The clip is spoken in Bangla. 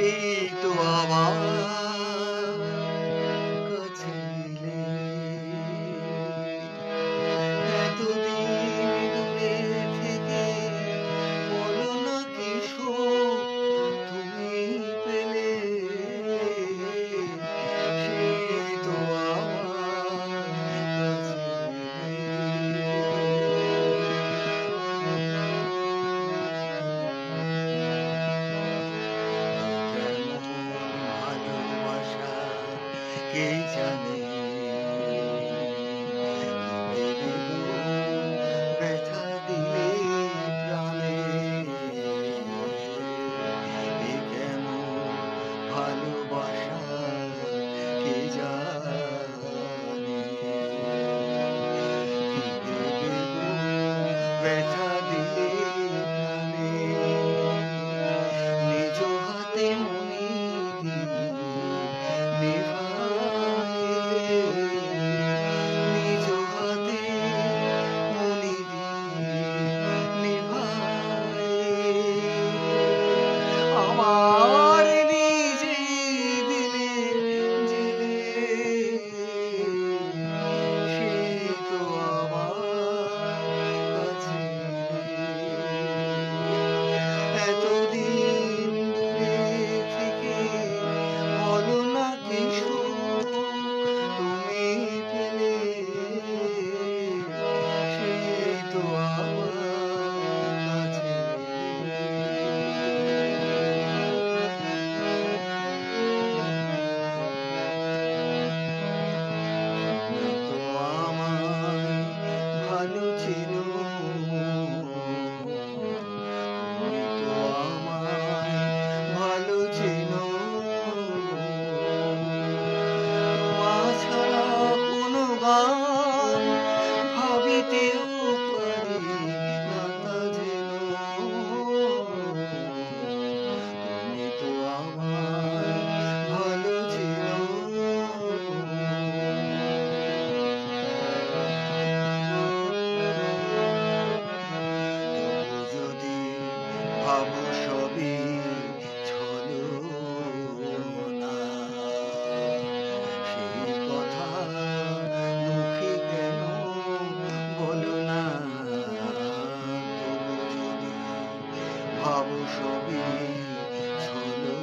সেই তো আমার কাছে এলে। এতদিন দূরে থেকে বলো না কি সুখ তুমি পেলে। সেই তো আমার কাছে কেমন ভালোবাসা কে জানে, কি দেবে গো ব্যথা দিলে প্রাণে। এ কেমন ভালোবাসা কে জানে, কি দেবে গো ব্যথা দিলে প্রাণে। নিজ হাতে মনি নিভায়ে, নিজ হাতে মনি নিভায়ে আমার নিজেই দিলে জেলে। সে তো আমার কাছে এতদিন দূরে থেকে বলো না কি সুখ তুমি পেলে। সেই তো আমার কাছে তুমি তো আমায় ভালো চেনো, তুমি তো আমায় ভালো চেনো। তোমা ছাড়া কোনো গান ভাবিতেও পারি না তা যেন। তুমি তো আমায় ভালো চেনো। তবু যদি ভাবো সবই ছলনা, সেই কথা মুখে কেন বলো না। তবু যদি ভাবো সবই ছলনা,